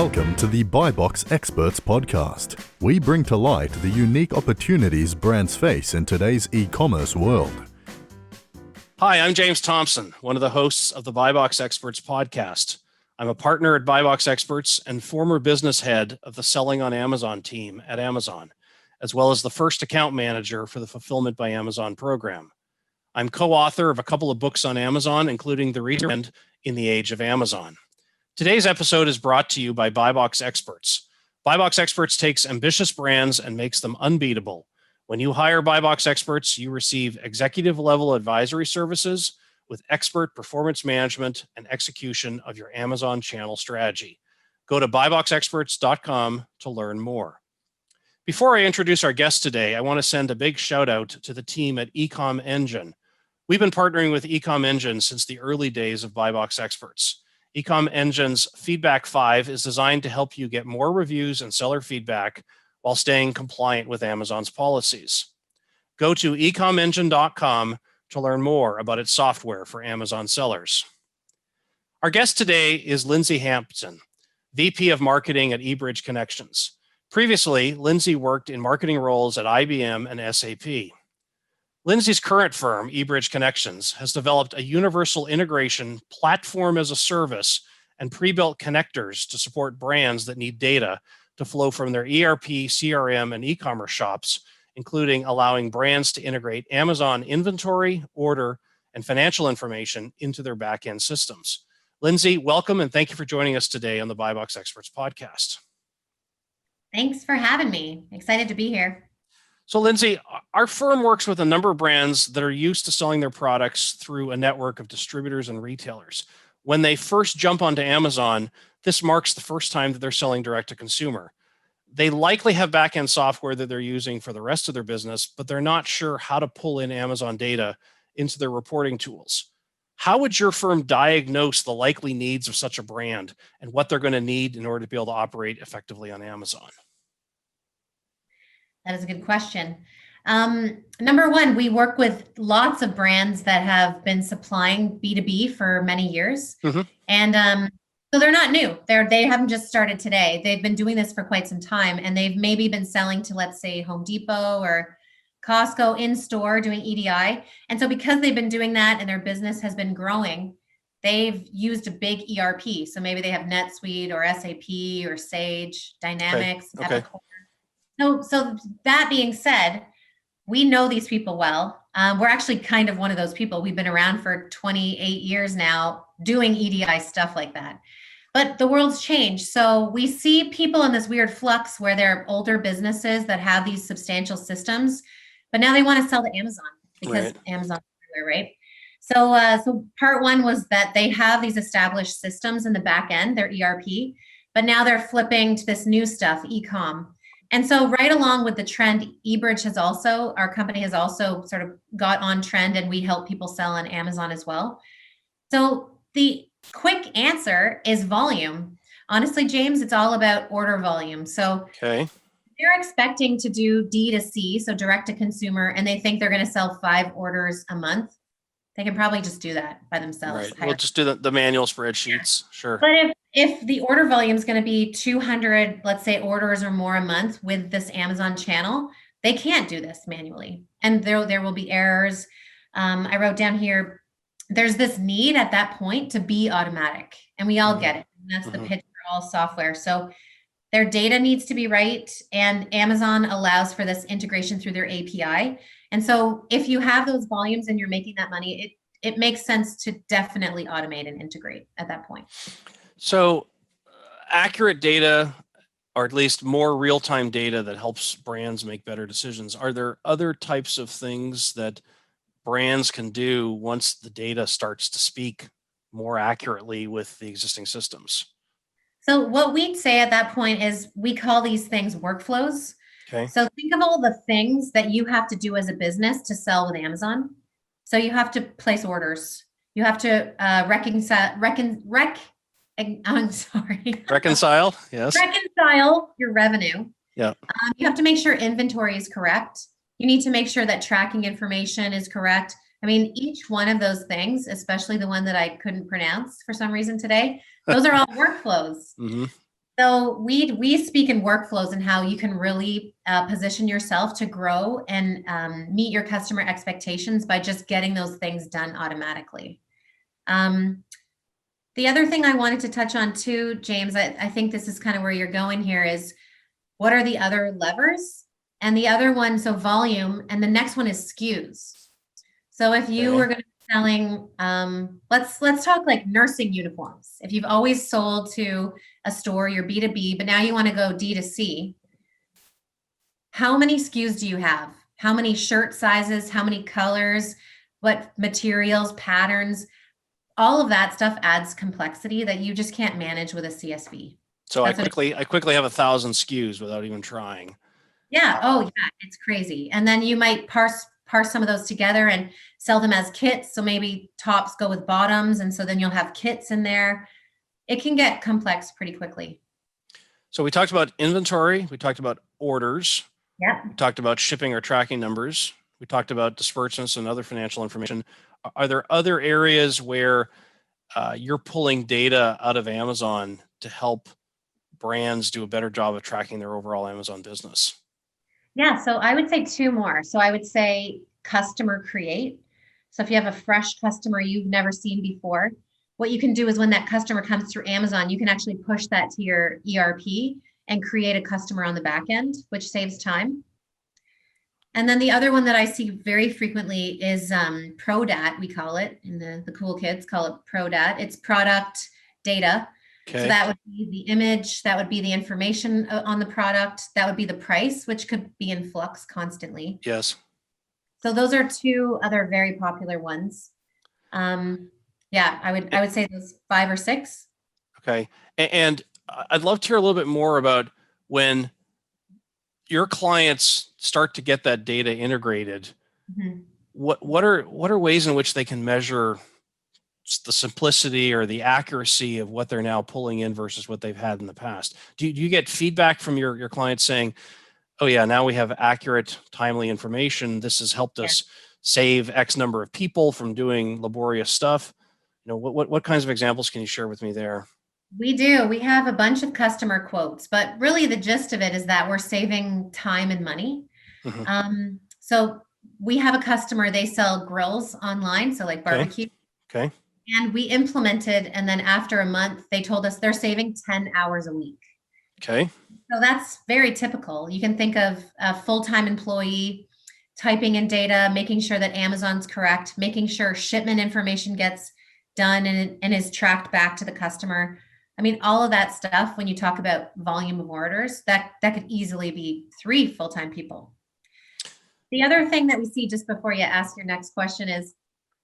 Welcome to the BuyBox Experts podcast. We bring to light the unique opportunities brands face in today's e-commerce world. Hi, I'm James Thompson, one of the hosts of the BuyBox Experts podcast. I'm a partner at BuyBox Experts and former business head of the Selling on Amazon team at Amazon, as well as the first account manager for the Fulfillment by Amazon program. I'm co-author of a couple of books on Amazon, including The Retrend in the Age of Amazon. Today's episode is brought to you by BuyBox Experts. BuyBox Experts takes ambitious brands and makes them unbeatable. When you hire BuyBox Experts, you receive executive-level advisory services with expert performance management and execution of your Amazon channel strategy. Go to buyboxexperts.com to learn more. Before I introduce our guest today, I want to send a big shout out to the team at Ecom Engine. We've been partnering with Ecom Engine since the early days of BuyBox Experts. Ecom Engine's Feedback 5 is designed to help you get more reviews and seller feedback while staying compliant with Amazon's policies. Go to ecomengine.com to learn more about its software for Amazon sellers. Our guest today is Lindsay Hampson, VP of Marketing at eBridge Connections. Previously, Lindsay worked in marketing roles at IBM and SAP. Lindsay's current firm, eBridge Connections, has developed a universal integration platform as a service and pre-built connectors to support brands that need data to flow from their ERP, CRM, and e-commerce shops, including allowing brands to integrate Amazon inventory, order, and financial information into their back-end systems. Lindsay, welcome, and thank you for joining us today on the BuyBox Experts podcast. Thanks for having me. Excited to be here. So Lindsay, our firm works with a number of brands that are used to selling their products through a network of distributors and retailers. When they first jump onto Amazon, this marks the first time that they're selling direct to consumer. They likely have back-end software that they're using for the rest of their business, but they're not sure how to pull in Amazon data into their reporting tools. How would your firm diagnose the likely needs of such a brand and what they're going to need in order to be able to operate effectively on Amazon? That is a good question. Number one, we work with lots of brands that have been supplying B2B for many years. Mm-hmm. And so they're not new. They haven't just started today. They've been doing this for quite some time. And they've maybe been selling to, let's say, Home Depot or Costco in store doing EDI. And so because they've been doing that and their business has been growing, they've used a big ERP. So maybe they have NetSuite or SAP or Sage, Dynamics, Okay. So that being said, we know these people well. We're actually kind of one of those people. We've been around for 28 years now doing EDI stuff like that. But the world's changed. So we see people in this weird flux where they're older businesses that have these substantial systems, but now they want to sell to Amazon because Amazon's everywhere, right? So part one was that they have these established systems in the back end, their ERP, but now they're flipping to this new stuff, e-com. And so right along with the trend, eBridge our company has also sort of got on trend, and we help people sell on Amazon as well. So the quick answer is volume. Honestly, James, it's all about order volume. So they're expecting to do D2C, so direct to consumer, and they think they're going to sell 5 orders a month. They can probably just do that by themselves. Right. We'll just do the manual spreadsheets. Sure. But if the order volume is going to be 200, let's say, orders or more a month with this Amazon channel, they can't do this manually. And there will be errors. I wrote down here, there's this need at that point to be automatic. And we all get it. And that's the pitch for all software. So their data needs to be right. And Amazon allows for this integration through their API. And so if you have those volumes and you're making that money, it makes sense to definitely automate and integrate at that point. So accurate data, or at least more real-time data that helps brands make better decisions. Are there other types of things that brands can do once the data starts to speak more accurately with the existing systems? So what we'd say at that point is we call these things workflows. Okay. So think of all the things that you have to do as a business to sell with Amazon. So you have to place orders. You have to reconcile. Yes. Reconcile your revenue. Yeah. You have to make sure inventory is correct. You need to make sure that tracking information is correct. I mean, each one of those things, especially the one that I couldn't pronounce for some reason today, those are all workflows. Mm-hmm. So we speak in workflows and how you can really position yourself to grow and meet your customer expectations by just getting those things done automatically. The other thing I wanted to touch on too, James, I think this is kind of where you're going here, is what are the other levers? And the other one, so volume, and the next one is SKUs. So if you were going to be selling, let's talk like nursing uniforms. If you've always sold to a store, you're B2B, but now you want to go D2C, how many SKUs do you have? How many shirt sizes? How many colors? What materials, patterns? All of that stuff adds complexity that you just can't manage with a CSV. So I quickly have 1,000 SKUs without even trying. Yeah. Oh, yeah. It's crazy. And then you might parse some of those together and sell them as kits. So maybe tops go with bottoms, and so then you'll have kits in there. It can get complex pretty quickly. So we talked about inventory. We talked about orders. Yeah. We talked about shipping or tracking numbers. We talked about disbursements and other financial information. Are there other areas where you're pulling data out of Amazon to help brands do a better job of tracking their overall Amazon business? Yeah, so I would say two more. So I would say customer create. So if you have a fresh customer you've never seen before, what you can do is when that customer comes through Amazon, you can actually push that to your ERP and create a customer on the back end, which saves time. And then the other one that I see very frequently is ProDat, we call it, and the cool kids call it ProDat. It's product data. Okay. So that would be the image, that would be the information on the product, that would be the price, which could be in flux constantly. Yes. So those are two other very popular ones. Yeah, I would say those 5 or 6. Okay. And I'd love to hear a little bit more about when your clients start to get that data integrated. Mm-hmm. What are ways in which they can measure the simplicity or the accuracy of what they're now pulling in versus what they've had in the past? Do you get feedback from your clients saying, oh yeah, now we have accurate, timely information. This has helped us save X number of people from doing laborious stuff. You know, what kinds of examples can you share with me there? We do. We have a bunch of customer quotes, but really the gist of it is that we're saving time and money. Mm-hmm. So we have a customer, they sell grills online, so like barbecue. Okay. And we implemented, and then after a month, they told us they're saving 10 hours a week. Okay. So that's very typical. You can think of a full-time employee typing in data, making sure that Amazon's correct, making sure shipment information gets done and is tracked back to the customer. I mean, all of that stuff, when you talk about volume of orders, that could easily be 3 full-time people. The other thing that we see just before you ask your next question is,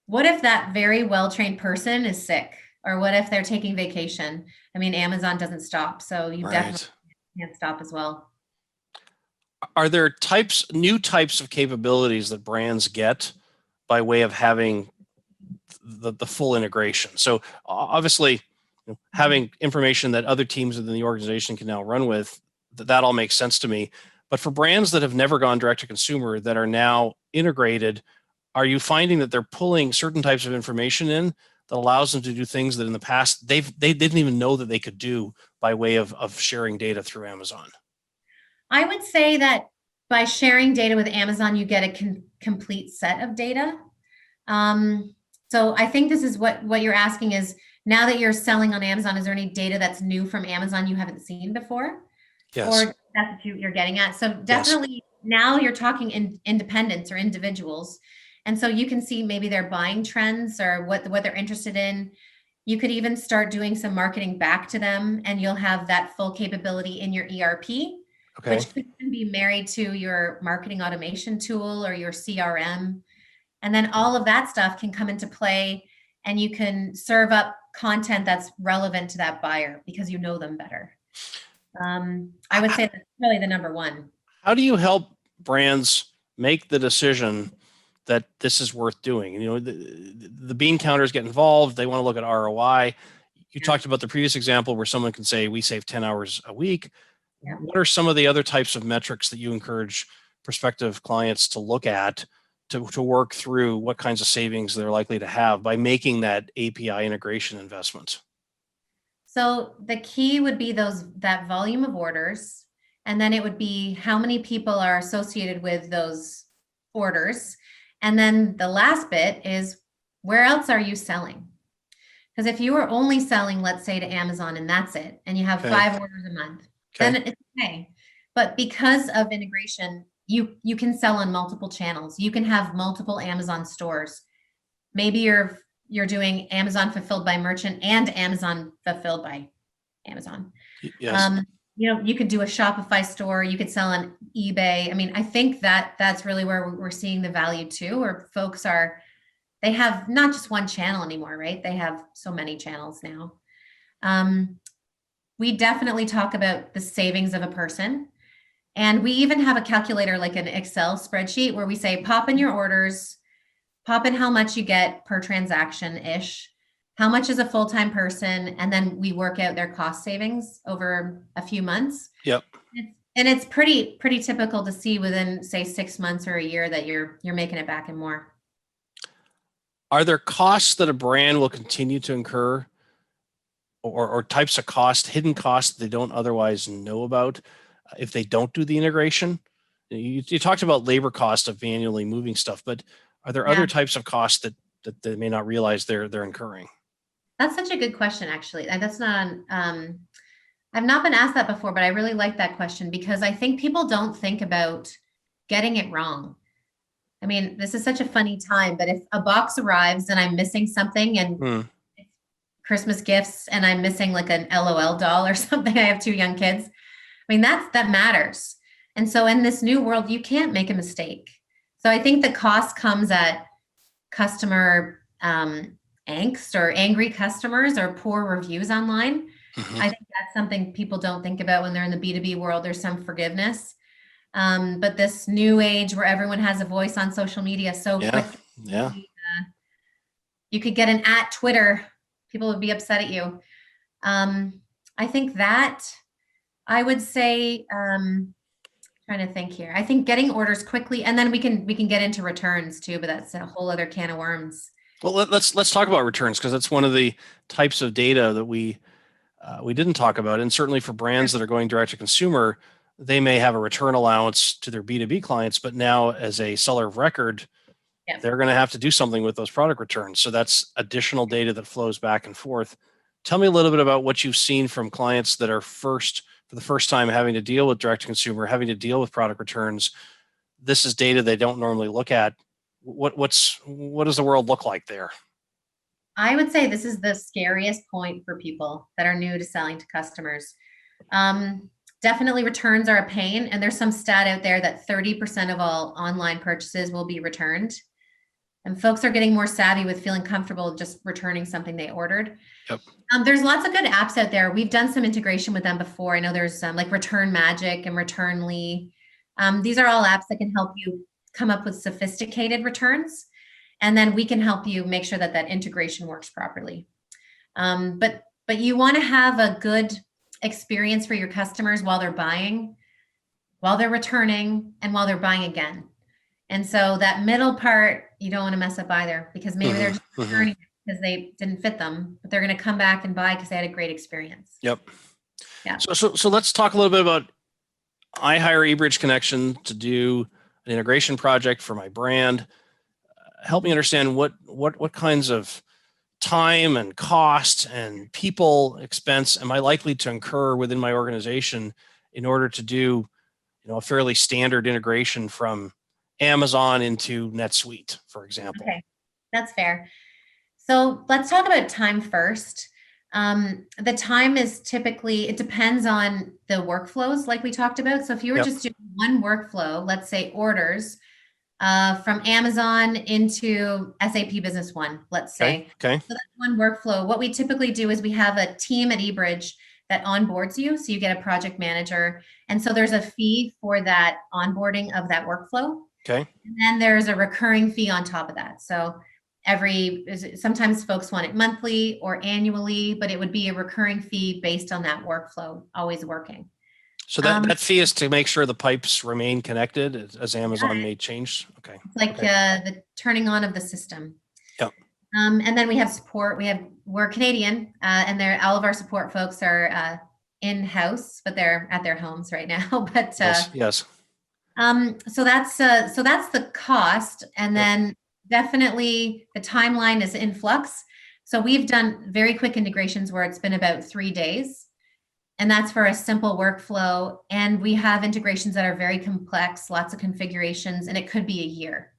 what if that very well-trained person is sick? Or what if they're taking vacation? I mean, Amazon doesn't stop, so you definitely can't stop as well. Are there new types of capabilities that brands get by way of having the full integration? So obviously, having information that other teams within the organization can now run with, that all makes sense to me. But for brands that have never gone direct to consumer that are now integrated, are you finding that they're pulling certain types of information in that allows them to do things that in the past they didn't even know that they could do by way of sharing data through Amazon? I would say that by sharing data with Amazon, you get a complete set of data. So I think this is what you're asking is, now that you're selling on Amazon, is there any data that's new from Amazon you haven't seen before? Yes. Or that's what you're getting at. So definitely now you're talking independents or individuals. And so you can see maybe their buying trends or what they're interested in. You could even start doing some marketing back to them, and you'll have that full capability in your ERP, which could be married to your marketing automation tool or your CRM. And then all of that stuff can come into play, and you can serve up content that's relevant to that buyer because you know them better. I would say that's really the number one. How do you help brands make the decision that this is worth doing? You know, the bean counters get involved. They want to look at ROI. You talked about the previous example where someone can say, we save 10 hours a week. Yeah. What are some of the other types of metrics that you encourage prospective clients to look at to work through what kinds of savings they're likely to have by making that API integration investment? So the key would be that volume of orders, and then it would be how many people are associated with those orders. And then the last bit is, where else are you selling? Because if you are only selling, let's say, to Amazon and that's it, and you have 5 orders a month, then it's okay. But because of integration, you can sell on multiple channels. You can have multiple Amazon stores. Maybe you're doing Amazon fulfilled by merchant and Amazon fulfilled by Amazon. Yes. You could do a Shopify store. You could sell on eBay. I mean, I think that's really where we're seeing the value too, where folks they have not just one channel anymore, right? They have so many channels now. We definitely talk about the savings of a person. And we even have a calculator, like an Excel spreadsheet, where we say, pop in your orders, pop in how much you get per transaction-ish, how much is a full-time person, and then we work out their cost savings over a few months. Yep. And it's pretty typical to see within, say, 6 months or a year that you're making it back and more. Are there costs that a brand will continue to incur, or types of cost, hidden costs they don't otherwise know about if they don't do the integration? You talked about labor cost of manually moving stuff, but are there other types of costs that they may not realize they're incurring? That's such a good question, actually. And that's not I've not been asked that before, but I really like that question, because I think people don't think about getting it wrong. I mean, this is such a funny time, but if a box arrives and I'm missing something and it's Christmas gifts and I'm missing like an LOL doll or something, I have 2 young kids. I mean, that matters. And so in this new world, you can't make a mistake. So I think the cost comes at customer angst, or angry customers, or poor reviews online. I think that's something people don't think about when they're in the B2B world. There's some forgiveness. But this new age where everyone has a voice on social media so quickly, you could get an @Twitter, people would be upset at you. I think that I would say, trying to think here. I think getting orders quickly, and then we can get into returns too, but that's a whole other can of worms. Well, let's talk about returns, because that's one of the types of data that we didn't talk about. And certainly for brands that are going direct to consumer, they may have a return allowance to their B2B clients, but now as a seller of record, they're going to have to do something with those product returns. So that's additional data that flows back and forth. Tell me a little bit about what you've seen from clients that are for the first time having to deal with direct to consumer, having to deal with product returns. This is data they don't normally look at. What does the world look like there? I would say this is the scariest point for people that are new to selling to customers. Definitely returns are a pain, and there's some stat out there that 30% of all online purchases will be returned. And folks are getting more savvy with feeling comfortable just returning something they ordered. Yep. There's lots of good apps out there. We've done some integration with them before. I know there's like Return Magic and Returnly. These are all apps that can help you come up with sophisticated returns, and then we can help you make sure that integration works properly. But you want to have a good experience for your customers while they're buying, while they're returning, and while they're buying again. And so that middle part, you don't want to mess up either, because maybe they're just returning because they didn't fit them, but they're going to come back and buy because they had a great experience. Yep. Yeah. So let's talk a little bit about, I hire eBridge Connection to do an integration project for my brand. Help me understand what kinds of time and cost and people expense am I likely to incur within my organization in order to do, a fairly standard integration from Amazon into NetSuite, for example. Okay, that's fair. So let's talk about time first. The time is typically, it depends on the workflows like we talked about. So if you were just doing one workflow, let's say orders from Amazon into SAP Business One, let's say. Okay. So that's one workflow. What we typically do is we have a team at eBridge that onboards you. So you get a project manager. And so there's a fee for that onboarding of that workflow. Okay. And then there's a recurring fee on top of that. So sometimes folks want it monthly or annually, but it would be a recurring fee based on that workflow always working. So that fee is to make sure the pipes remain connected as Amazon may change. Okay. It's like the turning on of the system. Yep. And then we have support. We're Canadian, and all of our support folks are in-house, but they're at their homes right now. But yes. so that's the cost, and Yep. then definitely the timeline is in flux. So we've done very quick integrations where it's been about 3 days, and that's for a simple workflow. And we have integrations that are very complex, lots of configurations, and it could be a year.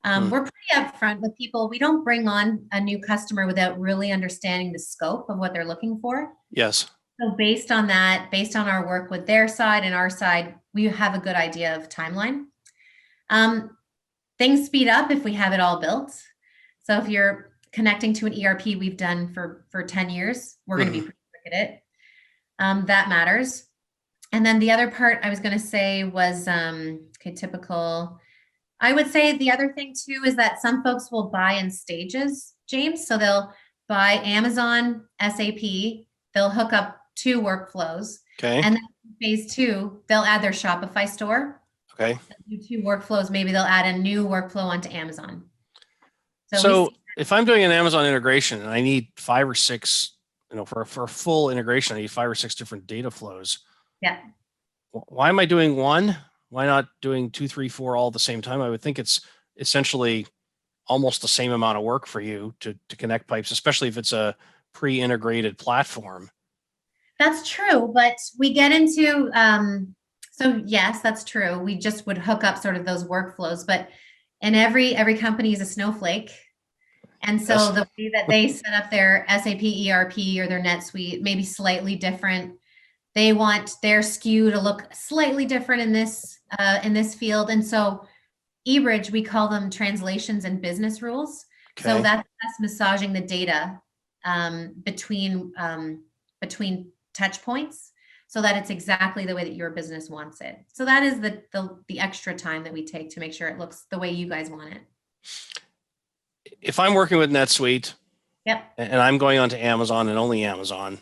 We're pretty upfront with people. We don't bring on a new customer without really understanding the scope of what they're looking for. Yes. So based on that, based on our work with their side and our side, we have a good idea of timeline. Things speed up if we have it all built. So if you're connecting to an ERP we've done for 10 years, we're going to be pretty quick at it. That matters. And then the other part I was going to say was, typical. I would say the other thing too is that some folks will buy in stages, James. So they'll buy Amazon, SAP, they'll hook up 2 workflows. Okay. And then phase 2, they'll add their Shopify store. Okay. They'll do 2 workflows. Maybe they'll add a new workflow onto Amazon. So if I'm doing an Amazon integration and I need 5 or 6, for a full integration, I need 5 or 6 different data flows. Yeah. Why am I doing one? Why not doing 2, 3, 4 all at the same time? I would think it's essentially almost the same amount of work for you to connect pipes, especially if it's a pre-integrated platform. That's true, but we get into, so yes, that's true. We just would hook up sort of those workflows, but and every company is a snowflake. And so the way that they set up their SAP ERP or their NetSuite may be slightly different. They want their SKU to look slightly different in this field. And so eBridge, we call them translations and business rules. Okay. So that's us massaging the data between touch points so that it's exactly the way that your business wants it. So that is the extra time that we take to make sure it looks the way you guys want it. If I'm working with NetSuite, yep, and I'm going onto Amazon and only Amazon,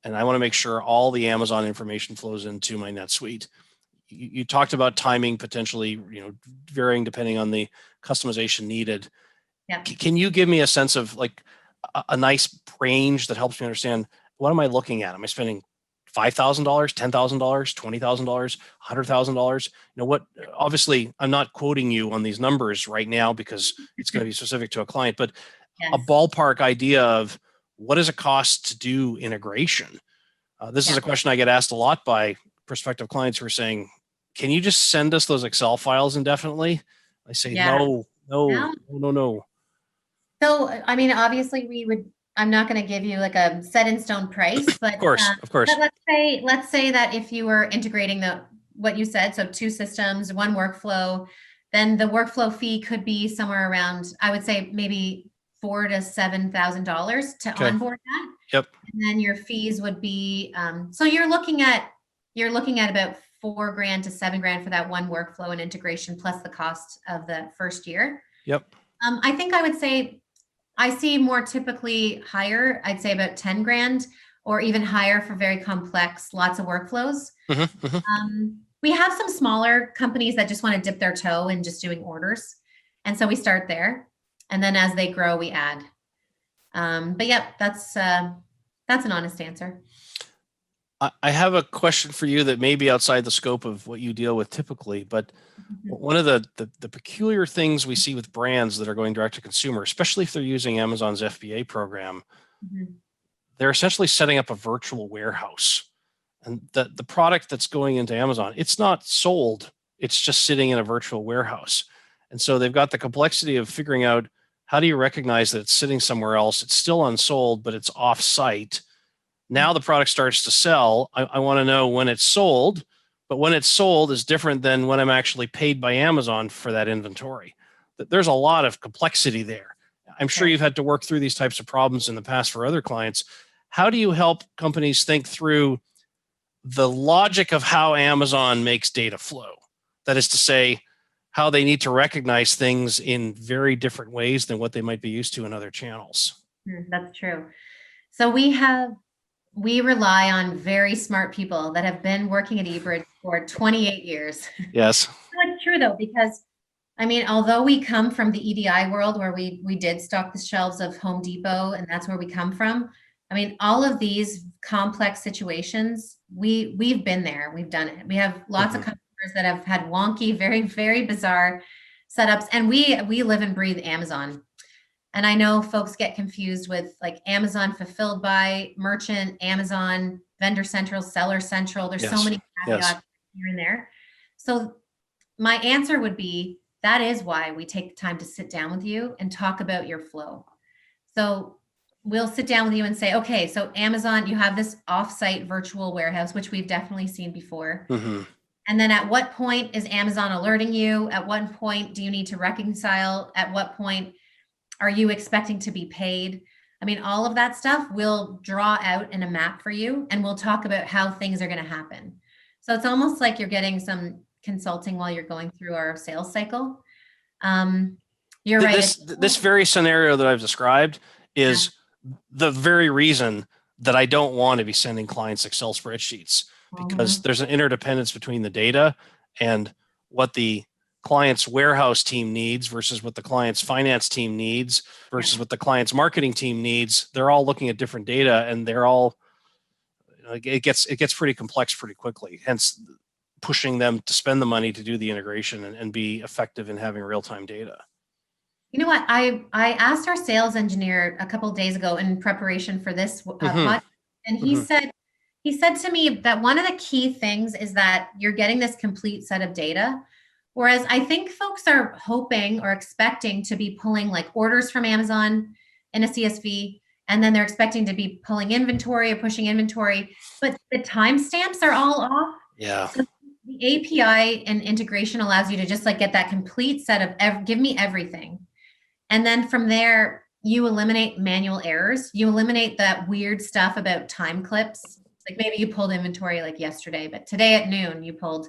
and I want to make sure all the Amazon information flows into my NetSuite. You talked about timing potentially, varying depending on the customization needed. Yeah. Can you give me a sense of like a nice range that helps me understand what am I looking at? Am I spending $5,000, $10,000, $20,000, $100,000? What? Obviously, I'm not quoting you on these numbers right now because it's going to be specific to a client, but yes, a ballpark idea of what does it cost to do integration? This is a question I get asked a lot by prospective clients who are saying, can you just send us those Excel files indefinitely? I say, no. So, I mean, obviously I'm not going to give you like a set in stone price, but of course. But let's say that if you were integrating what you said, so 2 systems, 1 workflow, then the workflow fee could be somewhere around, I would say maybe $4,000 to $7,000 to onboard that. Yep. And then your fees would be, so you're looking at about $4,000 to $7,000 for that 1 workflow and integration plus the cost of the first year. Yep. I think I would say I see more typically higher. I'd say about $10,000 or even higher for very complex, lots of workflows. We have some smaller companies that just want to dip their toe in just doing orders. And so we start there. And then as they grow, we add. But yeah, that's an honest answer. I have a question for you that may be outside the scope of what you deal with typically, but one of the peculiar things we see with brands that are going direct to consumer, especially if they're using Amazon's FBA program, they're essentially setting up a virtual warehouse. And the product that's going into Amazon, it's not sold. It's just sitting in a virtual warehouse. And so they've got the complexity of figuring out how do you recognize that it's sitting somewhere else? It's still unsold, but it's off-site. Now the product starts to sell. I want to know when it's sold, but when it's sold is different than when I'm actually paid by Amazon for that inventory. There's a lot of complexity there. I'm sure you've had to work through these types of problems in the past for other clients. How do you help companies think through the logic of how Amazon makes data flow? That is to say, how they need to recognize things in very different ways than what they might be used to in other channels. That's true. So we rely on very smart people that have been working at eBridge for 28 years. Yes. That's true though, because I mean, although we come from the EDI world where we did stock the shelves of Home Depot and that's where we come from. I mean, all of these complex situations, we've been there, we've done it. We have lots of customers that have had wonky, very, very bizarre setups, and we live and breathe Amazon. And I know folks get confused with like Amazon fulfilled by merchant, Amazon vendor central, seller central. There's so many caveats here and there. So my answer would be that is why we take the time to sit down with you and talk about your flow. So we'll sit down with you and say, okay, so Amazon, you have this offsite virtual warehouse, which we've definitely seen before. And then at what point is Amazon alerting you? At what point do you need to reconcile? At what point are you expecting to be paid? I mean, all of that stuff we'll draw out in a map for you, and we'll talk about how things are going to happen. So it's almost like you're getting some consulting while you're going through our sales cycle. You're right. This very scenario that I've described is the very reason that I don't want to be sending clients Excel spreadsheets, because there's an interdependence between the data and what the client's warehouse team needs versus what the client's finance team needs versus what the client's marketing team needs. They're all looking at different data, and they're all, it gets pretty complex pretty quickly. Hence, pushing them to spend the money to do the integration and be effective in having real-time data. You know what? I asked our sales engineer a couple of days ago in preparation for this podcast, and he said to me that one of the key things is that you're getting this complete set of data. Whereas I think folks are hoping or expecting to be pulling like orders from Amazon in a CSV, and then they're expecting to be pulling inventory or pushing inventory, but the timestamps are all off. Yeah. So the API and integration allows you to just like get that complete set of give me everything. And then from there, you eliminate manual errors. You eliminate that weird stuff about time clips. Like maybe you pulled inventory like yesterday, but today at noon you pulled.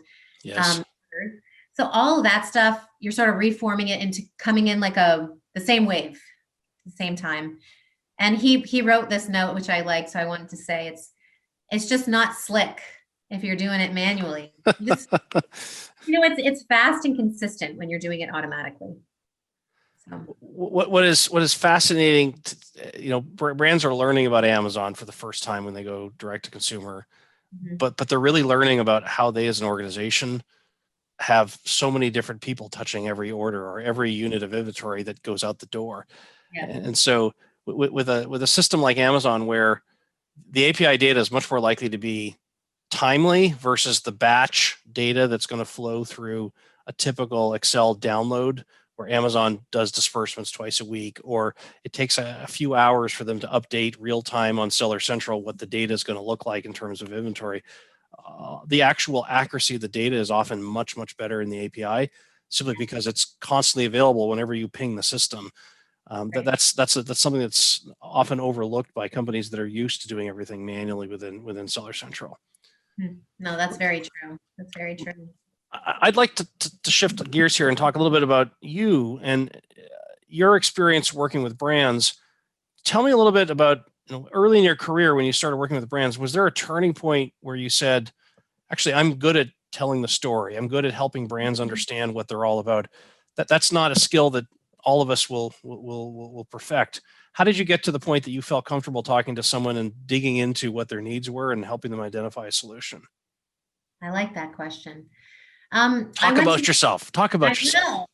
So all of that stuff, you're sort of reforming it into coming in like the same wave, the same time. And he wrote this note, which I liked. So I wanted to say it's just not slick if you're doing it manually. Just, it's fast and consistent when you're doing it automatically. So. What is fascinating, brands are learning about Amazon for the first time when they go direct to consumer, but they're really learning about how they as an organization have so many different people touching every order or every unit of inventory that goes out the door. And so with a system like Amazon, where the API data is much more likely to be timely versus the batch data that's going to flow through a typical Excel download, where Amazon does disbursements twice a week, or it takes a few hours for them to update real time on Seller Central what the data is going to look like in terms of inventory. The actual accuracy of the data is often much, much better in the API, simply because it's constantly available whenever you ping the system. That's something that's often overlooked by companies that are used to doing everything manually within Seller Central. No, that's very true. That's very true. I'd like to shift gears here and talk a little bit about you and your experience working with brands. Tell me a little bit about, early in your career when you started working with brands. Was there a turning point where you said, actually, I'm good at telling the story, I'm good at helping brands understand what they're all about? That's not a skill that all of us will perfect. How did you get to the point that you felt comfortable talking to someone and digging into what their needs were and helping them identify a solution? I like that question. Talk about yourself. Talk about yourself.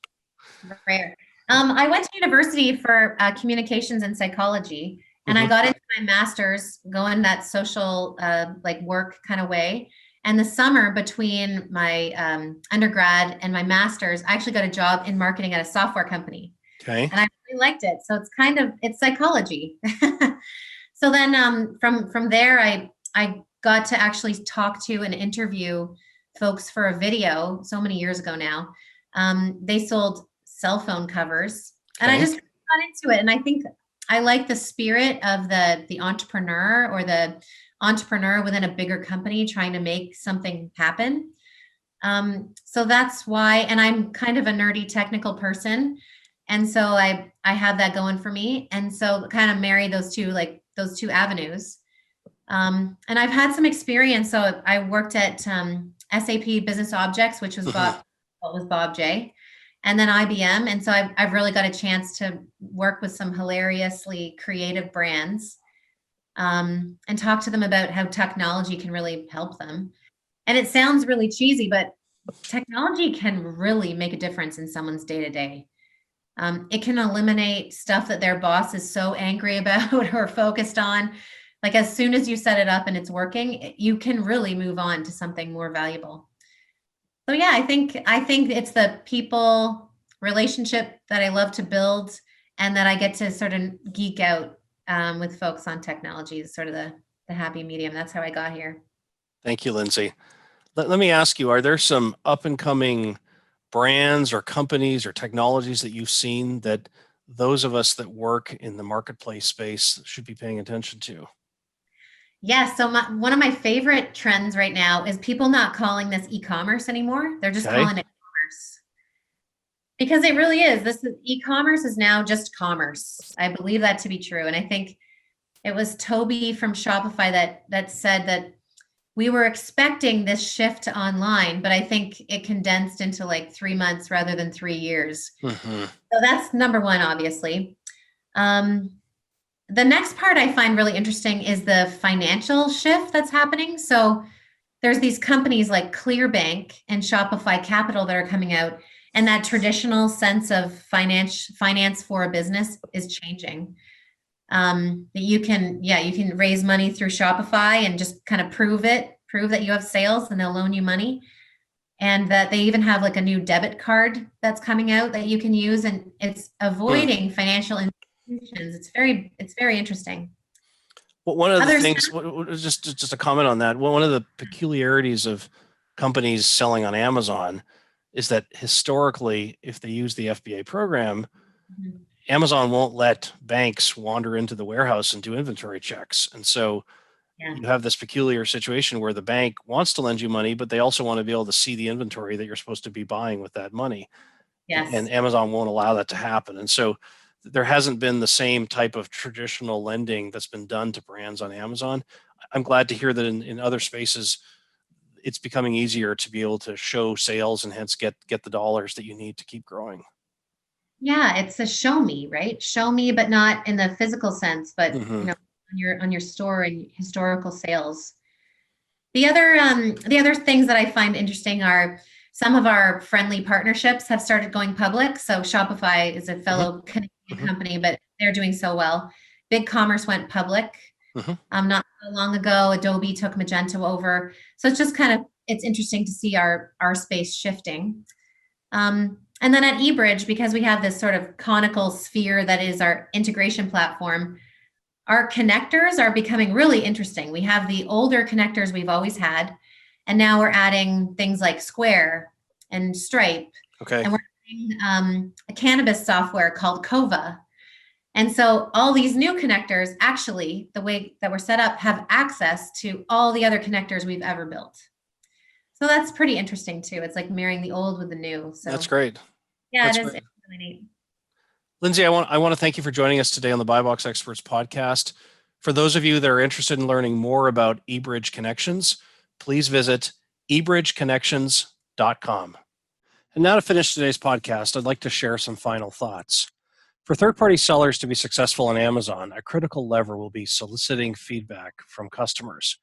Rare. I went to university for communications and psychology, and I got into my master's going that social work kind of way. And the summer between my undergrad and my master's, I actually got a job in marketing at a software company. Okay. And I really liked it. So it's psychology. So then from there, I got to actually talk to and interview folks for a video so many years ago now. They sold cell phone covers, and I just got into it. And I think I like the spirit of the entrepreneur, or the entrepreneur within a bigger company trying to make something happen. So that's why, and I'm kind of a nerdy technical person. And so I have that going for me. And so kind of marry those two avenues. And I've had some experience. So I worked at SAP Business Objects, which was Bob J. and then IBM. And so I've really got a chance to work with some hilariously creative brands, and talk to them about how technology can really help them. And it sounds really cheesy, but technology can really make a difference in someone's day-to-day. It can eliminate stuff that their boss is so angry about or focused on. Like, as soon as you set it up and it's working, you can really move on to something more valuable. So yeah, I think it's the people relationship that I love to build, and that I get to sort of geek out with folks on technology is sort of the happy medium. That's how I got here. Thank you, Lindsay. Let me ask you, are there some up and coming brands or companies or technologies that you've seen that those of us that work in the marketplace space should be paying attention to? Yeah, so one of my favorite trends right now is people not calling this e-commerce anymore. They're just calling it commerce. Because it really is. E-commerce is now just commerce. I believe that to be true. And I think it was Toby from Shopify that said that we were expecting this shift to online, but I think it condensed into like 3 months rather than 3 years. Mm-hmm. So that's number one, obviously. The next part I find really interesting is the financial shift that's happening. So there's these companies like Clearbank and Shopify Capital that are coming out, and that traditional sense of finance for a business is changing. That you can raise money through Shopify and just kind of prove that you have sales, and they'll loan you money. And that they even have like a new debit card that's coming out that you can use, and it's avoiding financial institutions. It's very interesting. Well, one of the things, just a comment on that. One of the peculiarities of companies selling on Amazon is that historically, if they use the FBA program, Mm-hmm. Amazon won't let banks wander into the warehouse and do inventory checks. And so you have this peculiar situation where the bank wants to lend you money, but they also want to be able to see the inventory that you're supposed to be buying with that money. Yes. And Amazon won't allow that to happen. And so there hasn't been the same type of traditional lending that's been done to brands on Amazon. I'm glad to hear that in other spaces, it's becoming easier to be able to show sales and hence get the dollars that you need to keep growing. Yeah, it's a show me, right? Show me, but not in the physical sense, but Mm-hmm. On your store and historical sales. The other things that I find interesting are some of our friendly partnerships have started going public. So Shopify is a fellow Canadian company, but they're doing so well. BigCommerce went public not so long ago. Adobe took Magento over. So it's just it's interesting to see our space shifting. And then at eBridge, because we have this sort of conical sphere that is our integration platform, our connectors are becoming really interesting. We have the older connectors we've always had, and now we're adding things like Square and Stripe. Okay. And we're adding a cannabis software called Kova. And so all these new connectors, actually, the way that we're set up, have access to all the other connectors we've ever built. So that's pretty interesting too. It's like marrying the old with the new. So that's great. Yeah, that's it is. Great. It's really neat. Lindsay, I want to thank you for joining us today on the BuyBox Experts podcast. For those of you that are interested in learning more about eBridge Connections, please visit ebridgeconnections.com. And now to finish today's podcast, I'd like to share some final thoughts. For third-party sellers to be successful on Amazon, a critical lever will be soliciting feedback from customers.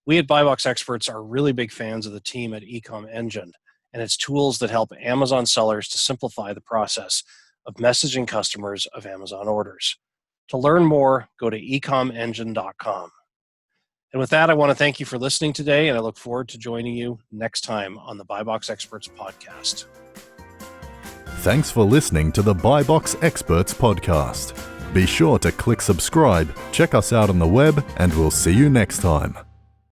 We at BuyBox Experts are really big fans of the team at Ecom Engine and its tools that help Amazon sellers to simplify the process of messaging customers of Amazon orders. To learn more, go to ecomengine.com. And with that, I want to thank you for listening today, and I look forward to joining you next time on the BuyBox Experts podcast. Thanks for listening to the BuyBox Experts podcast. Be sure to click subscribe, check us out on the web, and we'll see you next time.